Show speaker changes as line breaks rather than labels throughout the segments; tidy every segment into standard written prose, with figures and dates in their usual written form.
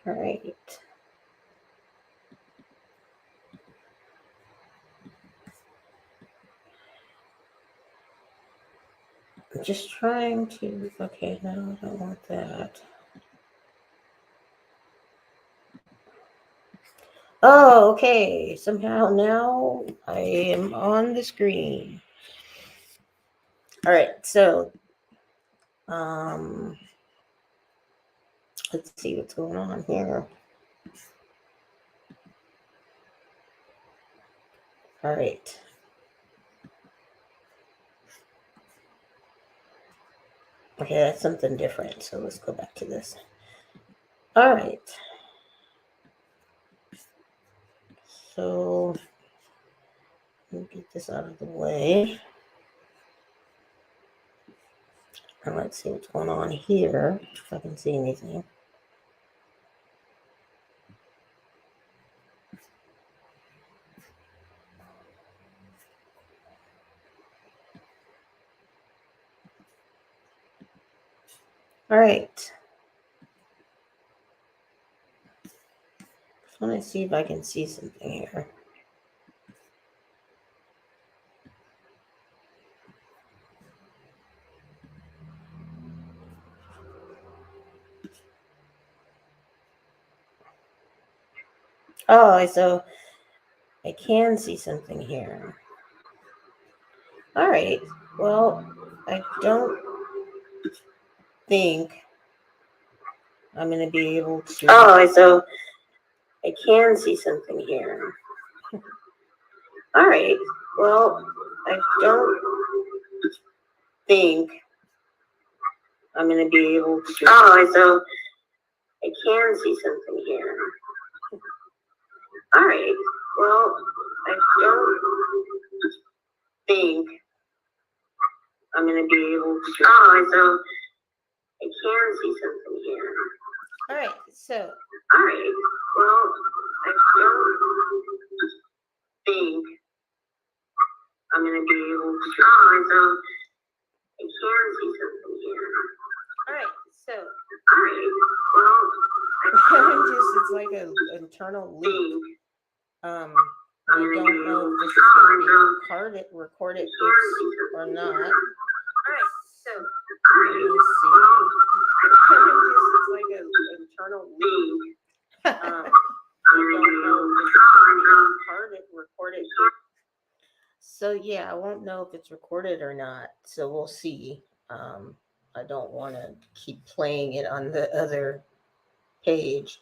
All right. I'm just trying to, okay, no, I don't want that. Oh, okay. Somehow now I am on the screen. All right, so um, let's see what's going on here. All right. Okay, that's something different. So let's go back to this. All right. So let me get this out of the way. And let's see what's going on here, if I can see anything. All right. I want to see if I can see something here. Oh, so I can see something here. All right. Well, I don't think I'm going to be able to. Oh, so I can see something here. All right. Well, I don't think I'm going to be able to. Oh, so I can see something here. All right. Well, I don't think I'm going to be able to. Oh, so I can see something here. All right. So. All right. Well, I don't think I'm going to be able to. Oh, so I can see something here. All right. So. All right. Well, it's like an internal loop. I don't know if this is going to be recorded or not. All right. So. Let me see. It's like an internal loop. I don't know if this is going to be recorded. So yeah, I won't know if it's recorded or not. So we'll see. I don't want to keep playing it on the other page.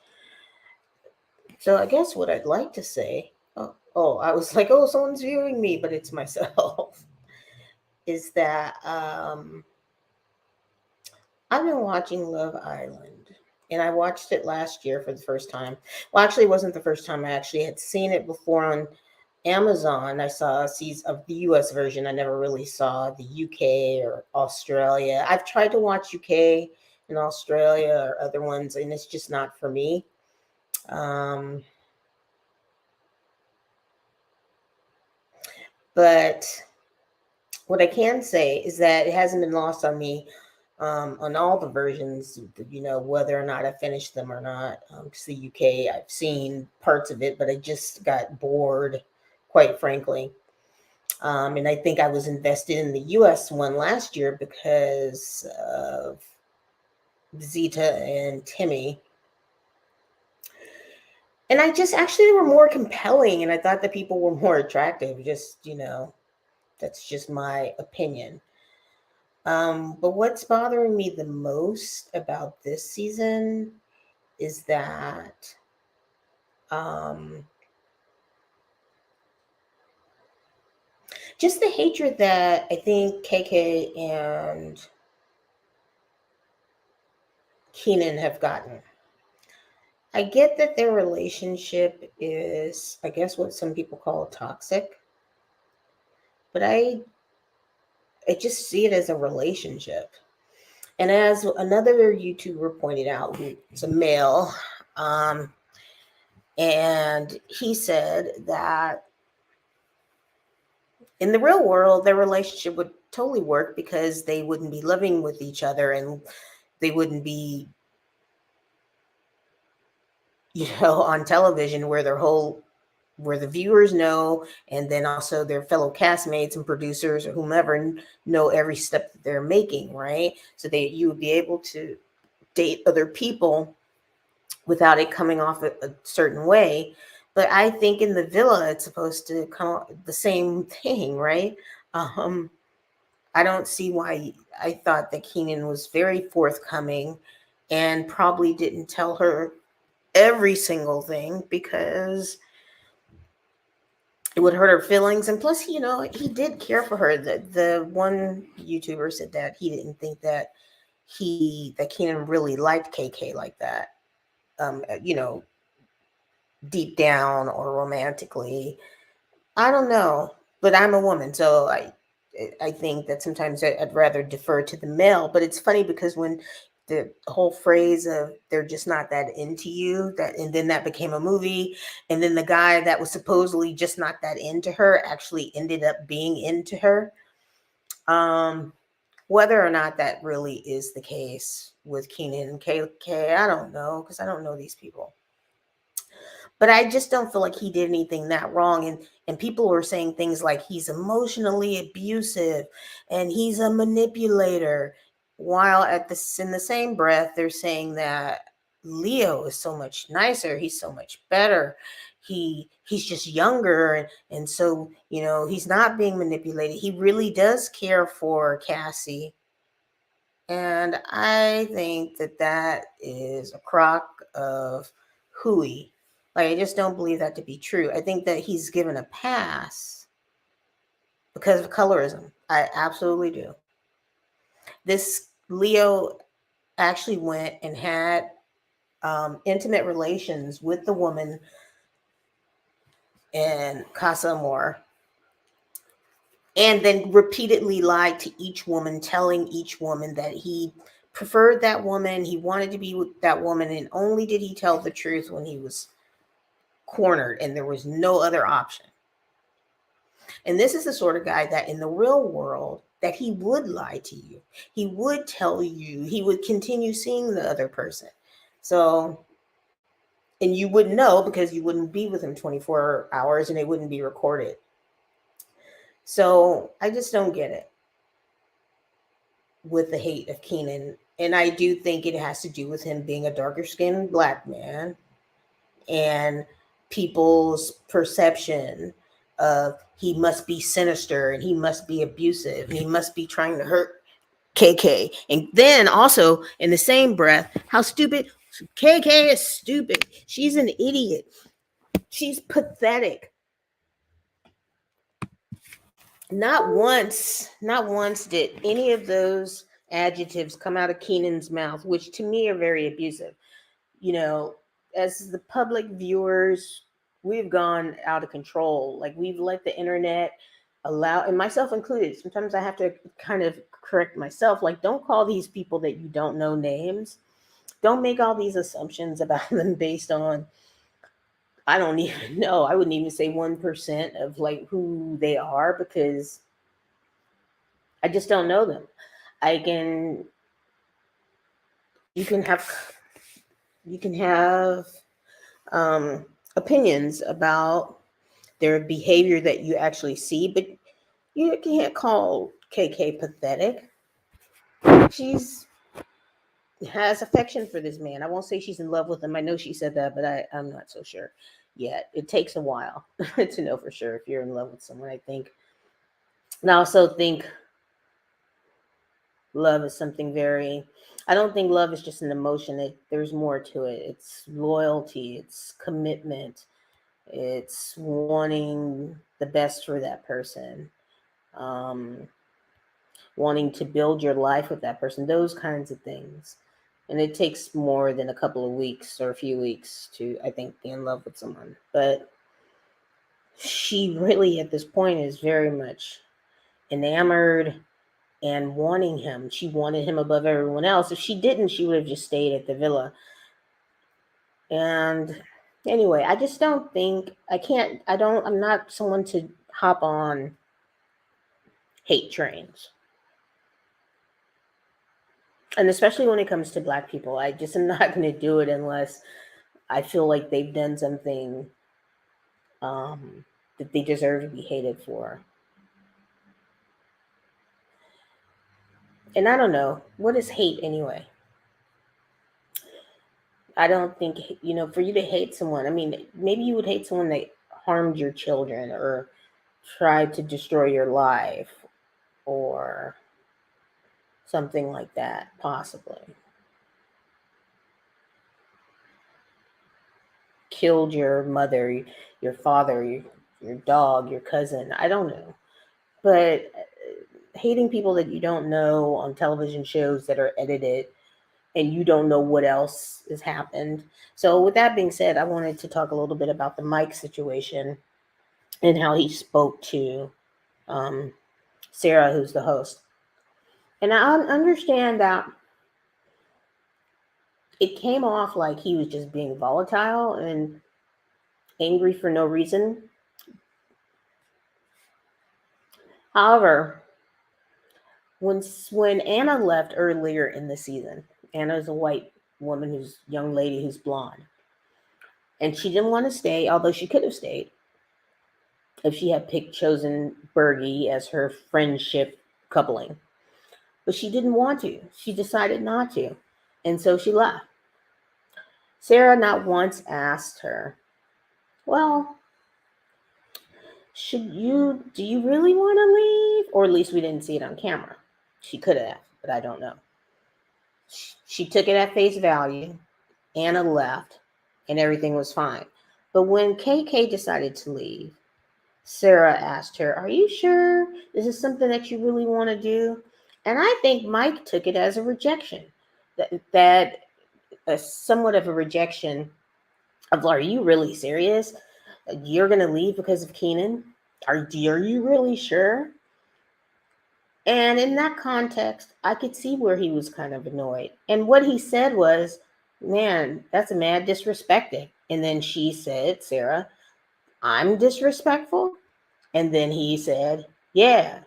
So I guess what I'd like to say, I was like, oh, someone's viewing me, but it's myself, is that I've been watching Love Island, and I watched it last year for the first time. Well, actually, it wasn't the first time. I actually had seen it before on Amazon. I saw a season of the US version. I never really saw the UK or Australia. I've tried to watch UK and Australia or other ones, and it's just not for me. But what I can say is that it hasn't been lost on me on all the versions, whether or not I finished them or not. Because the UK, I've seen parts of it, but I just got bored, quite frankly. And I think I was invested in the US one last year because of Zeta and Timmy. And I just actually were more compelling, and I thought that people were more attractive. Just, that's just my opinion. But what's bothering me the most about this season is that just the hatred that I think KK and Keenan have gotten. I get that their relationship is, I guess, what some people call toxic, but I just see it as a relationship. And as another YouTuber pointed out, who's a male, and he said that in the real world, their relationship would totally work because they wouldn't be living with each other and they wouldn't be
on television where the viewers know, and then also their fellow castmates and producers or whomever know every step that they're making, right? So you would be able to date other people without it coming off a certain way. But I think in the villa, it's supposed to come the same thing, right? I don't see why. I thought that Kenan was very forthcoming and probably didn't tell her every single thing because it would hurt her feelings. And plus, he did care for her. The one YouTuber said that he didn't think that Kenan really liked KK like that. Um, you know, deep down or romantically. I don't know, but I'm a woman, so I think that sometimes I'd rather defer to the male. But it's funny because when the whole phrase of "they're just not that into you," and then that became a movie, and then the guy that was supposedly just not that into her actually ended up being into her. Whether or not that really is the case with Kenan and KK, I don't know because I don't know these people. But I just don't feel like he did anything that wrong. And people were saying things like he's emotionally abusive and he's a manipulator, while in the same breath they're saying that Leo is so much nicer, he's so much better, he's just younger, and so he's not being manipulated, he really does care for Cassie. And I think that is a crock of hooey. Like, I just don't believe that to be true. I think that he's given a pass because of colorism. I absolutely do. This Leo actually went and had intimate relations with the woman in Casa Amor, and then repeatedly lied to each woman, telling each woman that he preferred that woman, he wanted to be with that woman, and only did he tell the truth when he was cornered and there was no other option. And this is the sort of guy that in the real world that he would lie to you. He would tell you, he would continue seeing the other person. So, and you wouldn't know because you wouldn't be with him 24 hours and it wouldn't be recorded. So I just don't get it with the hate of Kenan. And I do think it has to do with him being a darker skinned black man and people's perception of he must be sinister and he must be abusive and he must be trying to hurt KK. And then also in the same breath, how stupid KK is stupid. She's an idiot. She's pathetic. Not once did any of those adjectives come out of Kenan's mouth, which to me are very abusive. As the public viewers, we've gone out of control. Like, we've let the internet allow, and myself included, sometimes I have to kind of correct myself. Like, don't call these people that you don't know names. Don't make all these assumptions about them based on, I don't even know. I wouldn't even say 1% of like who they are because I just don't know them. I can, you can have, you can have opinions about their behavior that you actually see, but you can't call KK pathetic. She's has affection for this man. I won't say she's in love with him. I know she said that, but I'm not so sure yet. It takes a while to know for sure if you're in love with someone, I think. And I also think love is something very, I don't think love is just an emotion. There's more to it. It's loyalty, it's commitment, it's wanting the best for that person, um, wanting to build your life with that person, those kinds of things. And it takes more than a couple of weeks or a few weeks to, I think, be in love with someone. But she really, at this point, is very much enamored and wanting him. She wanted him above everyone else. If she didn't, she would have just stayed at the villa. And anyway, I just don't think, I'm not someone to hop on hate trains. And especially when it comes to Black people, I just am not going to do it unless I feel like they've done something that they deserve to be hated for. And I don't know, what is hate anyway? I don't think, for you to hate someone, I mean, maybe you would hate someone that harmed your children or tried to destroy your life or something like that, possibly. Killed your mother, your father, your dog, your cousin. I don't know. But hating people that you don't know on television shows that are edited and you don't know what else has happened. So with that being said, I wanted to talk a little bit about the Mike situation and how he spoke to Sarah, who's the host. And I understand that it came off like he was just being volatile and angry for no reason. However, when Anna left earlier in the season, Anna's a white woman young lady who's blonde. And she didn't want to stay, although she could have stayed if she had chosen Bergie as her friendship coupling. But she didn't want to. She decided not to. And so she left. Sarah not once asked her, well, do you really want to leave? Or at least we didn't see it on camera. She could have, but I don't know. She took it at face value. Anna left and everything was fine. But when KK decided to leave, Sarah asked her, are you sure this is something that you really want to do? And I think Mike took it as a rejection, that somewhat of a rejection of, are you really serious? You're going to leave because of Kenan? Are you really sure? And in that context, I could see where he was kind of annoyed. And what he said was, man, that's a mad disrespecting. And then she said, Sarah, I'm disrespectful? And then he said, yeah.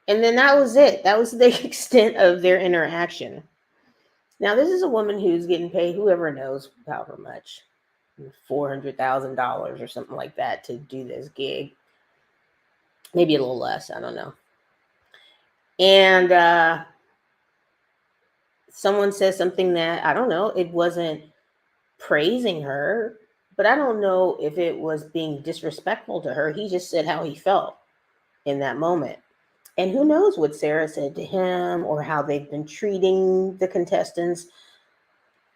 And then that was it. That was the extent of their interaction. Now, this is a woman who's getting paid, whoever knows however much, $400,000 or something like that to do this gig. Maybe a little less, I don't know. And someone says something that, I don't know, it wasn't praising her, but I don't know if it was being disrespectful to her. He just said how he felt in that moment. And who knows what Sarah said to him or how they've been treating the contestants.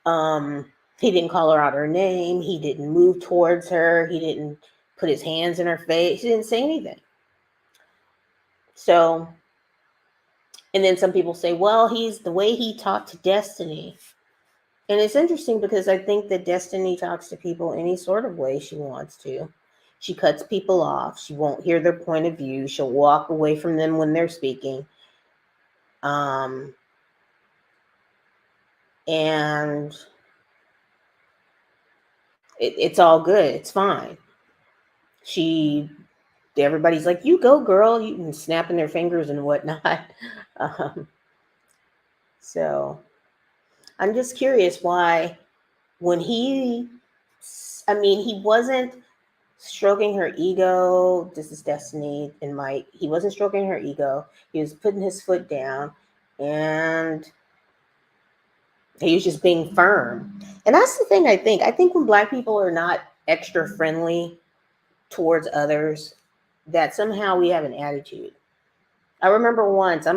He didn't call her out her name. He didn't move towards her. He didn't put his hands in her face. He didn't say anything. So, and then some people say, well, he's the way he talked to Destiny. And it's interesting because I think that Destiny talks to people any sort of way she wants to. She cuts people off. She won't hear their point of view. She'll walk away from them when they're speaking. And it's all good. It's fine. Everybody's like, you go, girl. You can snapping their fingers and whatnot. So I'm just curious why when he wasn't stroking her ego. This is Destiny and Mike. He wasn't stroking her ego. He was putting his foot down and he was just being firm. And that's the thing I think. I think when Black people are not extra friendly towards others, that somehow we have an attitude. I remember once,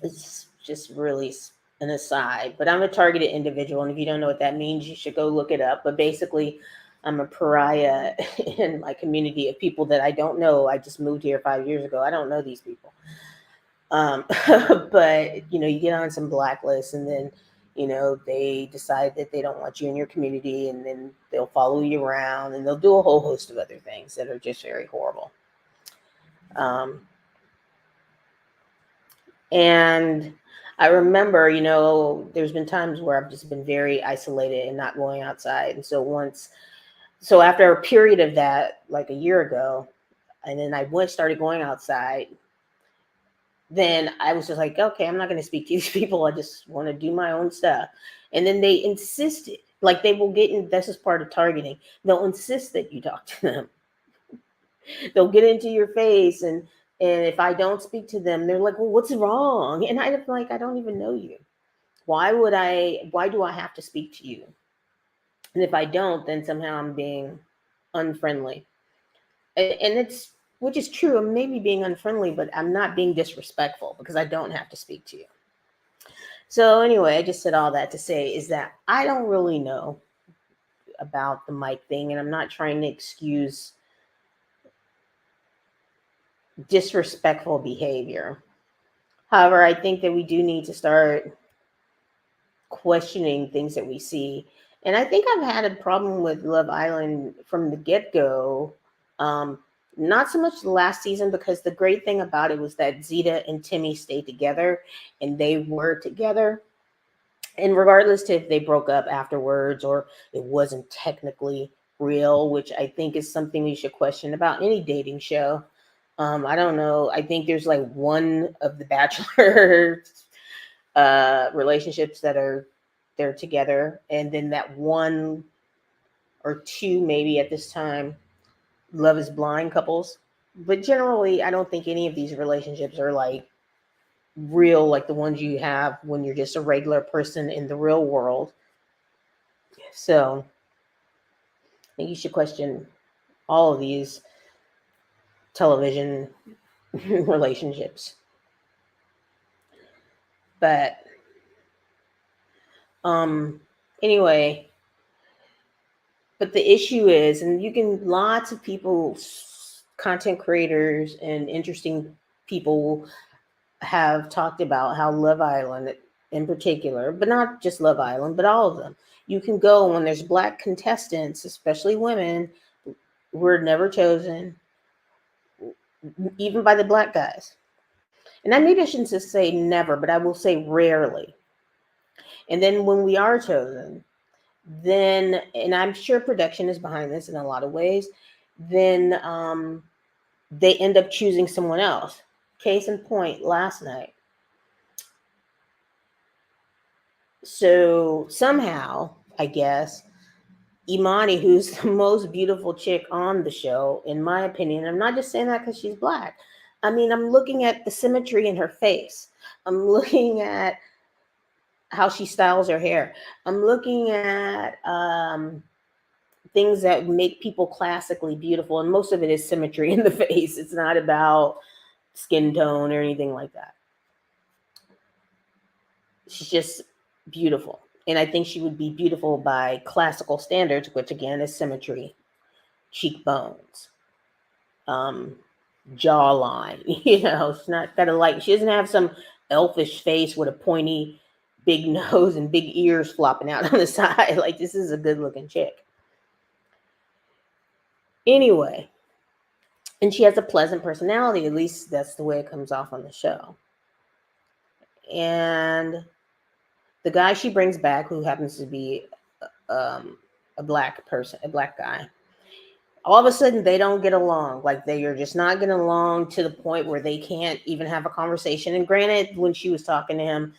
it's just really an aside, but I'm a targeted individual. And if you don't know what that means, you should go look it up. But basically, I'm a pariah in my community of people that I don't know. I just moved here 5 years ago. I don't know these people. But, you get on some blacklists and then, they decide that they don't want you in your community and then they'll follow you around and they'll do a whole host of other things that are just very horrible. And I remember, there's been times where I've just been very isolated and not going outside. And so after a period of that, like a year ago, and then I started going outside, then I was just like, okay, I'm not going to speak to these people. I just want to do my own stuff. And then they insisted Like they will get in, this is part of targeting. They'll insist that you talk to them. They'll get into your face, and if I don't speak to them, they're like, well, what's wrong? And I'm like, I don't even know you. Why do I have to speak to you? And if I don't, then somehow I'm being unfriendly. And it's, which is true, I'm maybe being unfriendly, but I'm not being disrespectful because I don't have to speak to you. So anyway, I just said all that to say is that I don't really know about the mic thing, and I'm not trying to excuse disrespectful behavior. However, I think that we do need to start questioning things that we see. And I think I've had a problem with Love Island from the get-go. Not so much the last season, because the great thing about it was that Zeta and Timmy stayed together, and they were together. And regardless to if they broke up afterwards or it wasn't technically real, which I think is something we should question about any dating show. I don't know. I think there's like one of the Bachelor relationships that they're together, and then that one or two maybe at this time Love is Blind couples. But generally, I don't think any of these relationships are like real, like the ones you have when you're just a regular person in the real world. So I think you should question all of these television relationships. But anyway, but the issue is, and you can, lots of people, content creators and interesting people have talked about how Love Island in particular, but not just Love Island, but all of them, you can go when there's Black contestants, especially women, who are never chosen, even by the Black guys. And I maybe I shouldn't just say never, but I will say rarely. And then when we are chosen, then, and I'm sure production is behind this in a lot of ways, then they end up choosing someone else. Case in point, last night. So somehow, I guess, Imani, who's the most beautiful chick on the show, in my opinion, I'm not just saying that because she's Black. I mean, I'm looking at the symmetry in her face. I'm looking at how she styles her hair. I'm looking at things that make people classically beautiful. And most of it is symmetry in the face. It's not about skin tone or anything like that. She's just beautiful. And I think she would be beautiful by classical standards, which again is symmetry, cheekbones, jawline. You know, she's not got she doesn't have some elfish face with a pointy, big nose and big ears flopping out on the side. Like, this is a good looking chick. Anyway, and she has a pleasant personality. At least that's the way it comes off on the show. And the guy she brings back, who happens to be a Black person, a Black guy, all of a sudden they don't get along. Like, they are just not getting along to the point where they can't even have a conversation. And granted, when she was talking to him,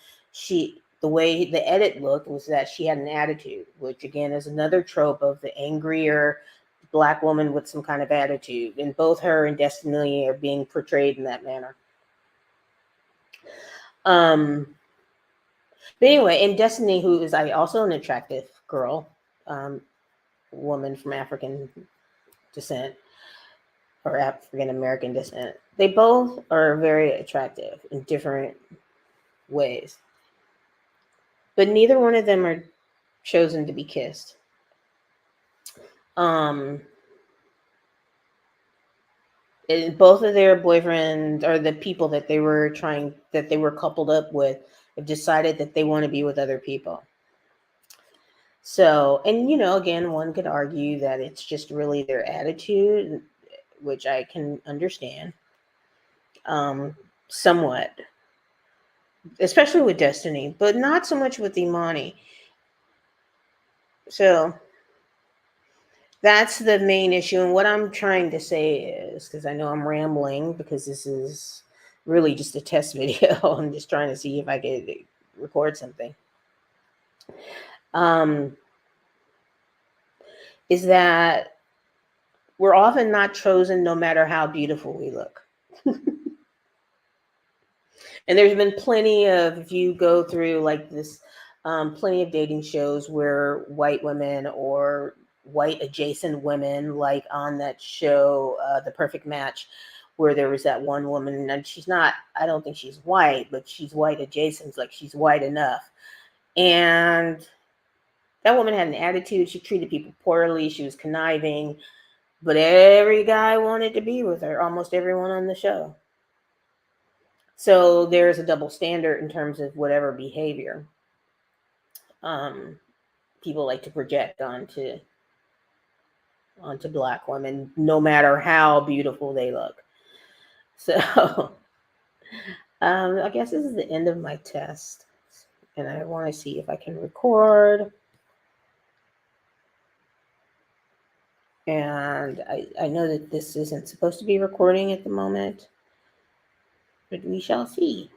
the way the edit looked was that she had an attitude, which again is another trope of the angrier Black woman with some kind of attitude. And both her and Destiny are being portrayed in that manner. But anyway, and Destiny, who is also an attractive girl, woman from African descent or African American descent, they both are very attractive in different ways. But neither one of them are chosen to be kissed. And both of their boyfriends, or the people that they were coupled up with, have decided that they want to be with other people. So, and you know, again, one could argue that it's just really their attitude, which I can understand somewhat, especially with Destiny, but not so much with Imani. So that's the main issue. And what I'm trying to say is, because I know I'm rambling, because this is really just a test video. I'm just trying to see if I could record something. is that we're often not chosen no matter how beautiful we look. And there's been plenty of, if you go through like this, plenty of dating shows where white women or white adjacent women, like on that show, The Perfect Match, where there was that one woman, and she's not, I don't think she's white, but she's white adjacent, like she's white enough. And that woman had an attitude. She treated people poorly. She was conniving, but every guy wanted to be with her, almost everyone on the show. So there's a double standard in terms of whatever behavior people like to project onto Black women, no matter how beautiful they look. So I guess this is the end of my test, and I want to see if I can record. And I know that this isn't supposed to be recording at the moment, but we shall see.